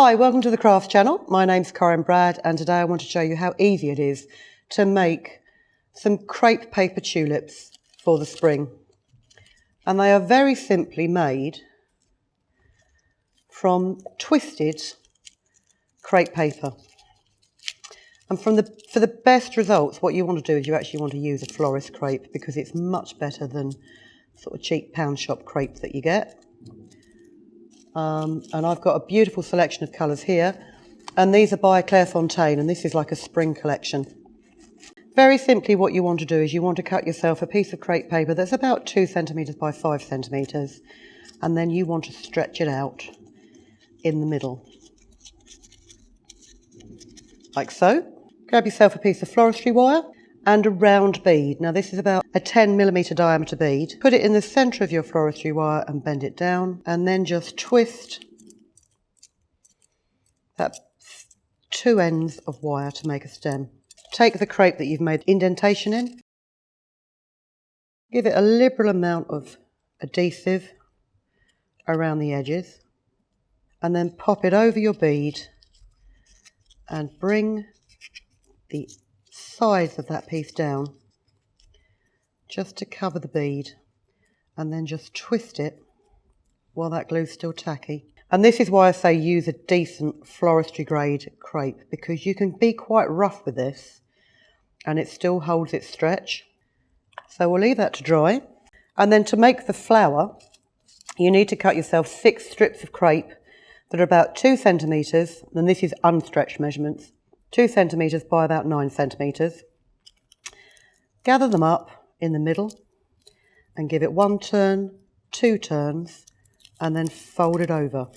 Hi, welcome to the Crafts channel. My name's Corinne Bradd and today I want to show you how easy it is to make some crepe paper tulips for the spring. And they are very simply made from twisted crepe paper. And for the best results, what you want to do is you actually want to use a florist crepe because it's much better than sort of cheap pound shop crepe that you get. And I've got a beautiful selection of colours here, and these are by Clairefontaine, and this is like a spring collection. Very simply what you want to do is you want to cut yourself a piece of crepe paper that's about 2 centimetres by 5 centimetres, and then you want to stretch it out in the middle, like so. Grab yourself a piece of floristry wire and a round bead. Now this is about a 10mm diameter bead. Put it in the centre of your floristry wire and bend it down, and then just twist that 2 ends of wire to make a stem. Take the crepe that you've made indentation in, give it a liberal amount of adhesive around the edges, and then pop it over your bead and bring the sides of that piece down just to cover the bead, and then just twist it while that glue's still tacky. And this is why I say use a decent floristry grade crepe, because you can be quite rough with this and it still holds its stretch. So we'll leave that to dry, and then to make the flower you need to cut yourself 6 strips of crepe that are about 2 centimetres, and this is unstretched measurements, 2 centimetres by about 9 centimetres. Gather them up in the middle and give it 1 turn, 2 turns, and then fold it over.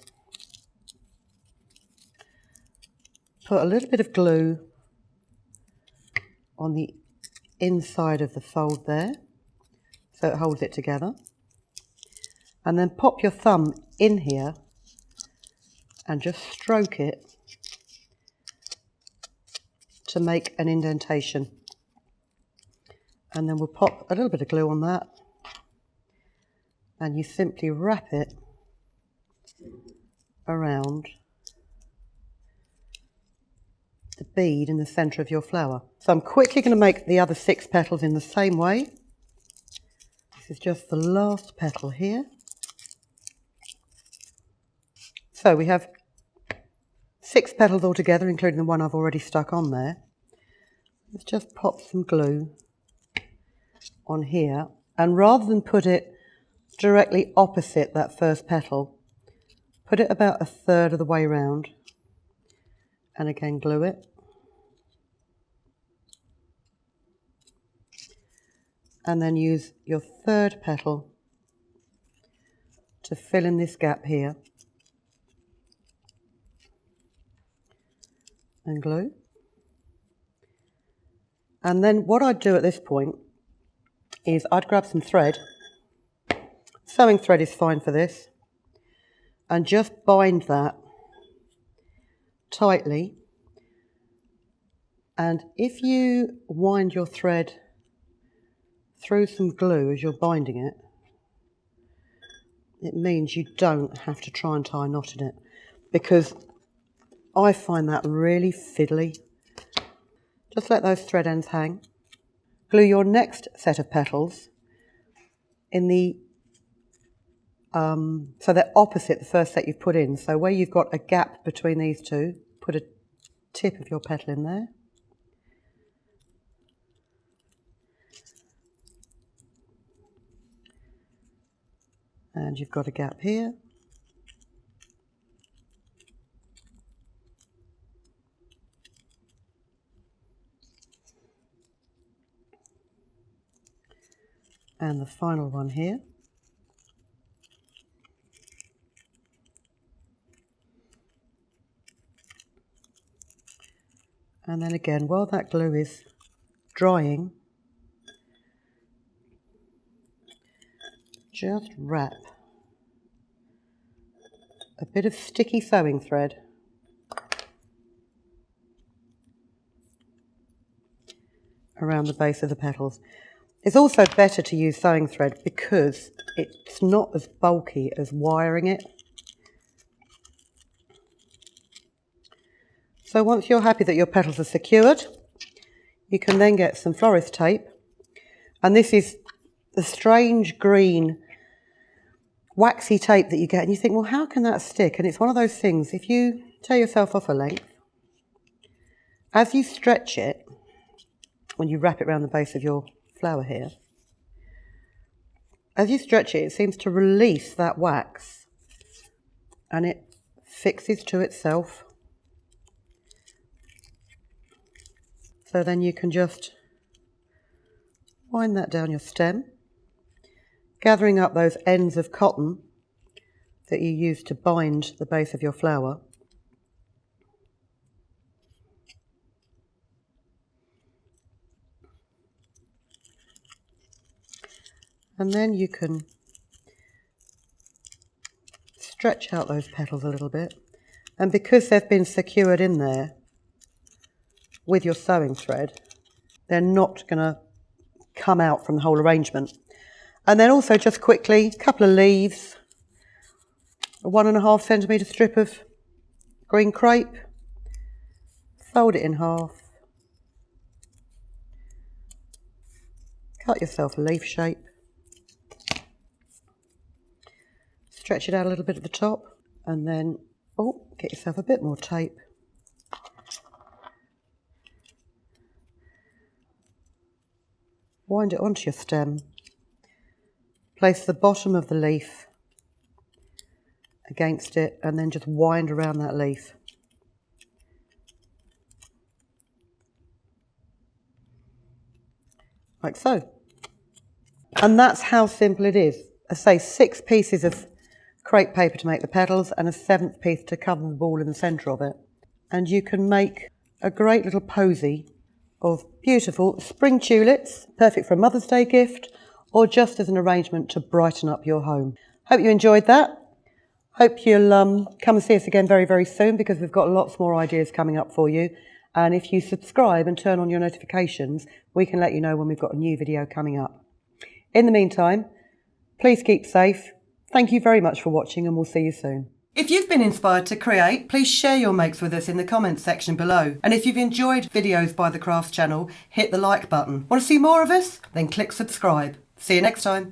Put a little bit of glue on the inside of the fold there so it holds it together, and then pop your thumb in here and just stroke it to make an indentation. And then we'll pop a little bit of glue on that, and you simply wrap it around the bead in the centre of your flower. So I'm quickly going to make the other 6 petals in the same way. This is just the last petal here. So we have 6 petals altogether, including the one I've already stuck on there. Let's just pop some glue on here, and rather than put it directly opposite that first petal, put it about 1/3 of the way round, and again glue it. And then use your 3rd petal to fill in this gap here, and glue. And then what I'd do at this point is I'd grab some thread, sewing thread is fine for this, and just bind that tightly. And if you wind your thread through some glue as you're binding it, it means you don't have to try and tie a knot in it, because I find that really fiddly. Just let those thread ends hang. Glue your next set of petals in the so they're opposite the first set you've put in. So where you've got a gap between these two, put a tip of your petal in there. And you've got a gap here. And the final one here. And then again, while that glue is drying, just wrap a bit of sticky sewing thread around the base of the petals. It's also better to use sewing thread because it's not as bulky as wiring it. So once you're happy that your petals are secured, you can then get some florist tape. And this is the strange green waxy tape that you get. And you think, well, how can that stick? And it's one of those things, if you tear yourself off a length, as you stretch it, when you wrap it around the base of your flower here, as you stretch it, it seems to release that wax and it fixes to itself. So then you can just wind that down your stem, gathering up those ends of cotton that you use to bind the base of your flower. And then you can stretch out those petals a little bit. And because they've been secured in there with your sewing thread, they're not going to come out from the whole arrangement. And then also just quickly, a couple of leaves, a 1.5 centimetre strip of green crepe, fold it in half, cut yourself a leaf shape, stretch it out a little bit at the top, and then, get yourself a bit more tape. Wind it onto your stem. Place the bottom of the leaf against it and then just wind around that leaf. Like so. And that's how simple it is. I say 6 pieces of crepe paper to make the petals and a 7th piece to cover the ball in the centre of it. And you can make a great little posy of beautiful spring tulips, perfect for a Mother's Day gift or just as an arrangement to brighten up your home. Hope you enjoyed that. Hope you'll come and see us again very, very soon because we've got lots more ideas coming up for you. And if you subscribe and turn on your notifications, we can let you know when we've got a new video coming up. In the meantime, please keep safe. Thank you very much for watching and we'll see you soon. If you've been inspired to create, please share your makes with us in the comments section below. And if you've enjoyed videos by the Crafts channel, hit the like button. Want to see more of us? Then click subscribe. See you next time.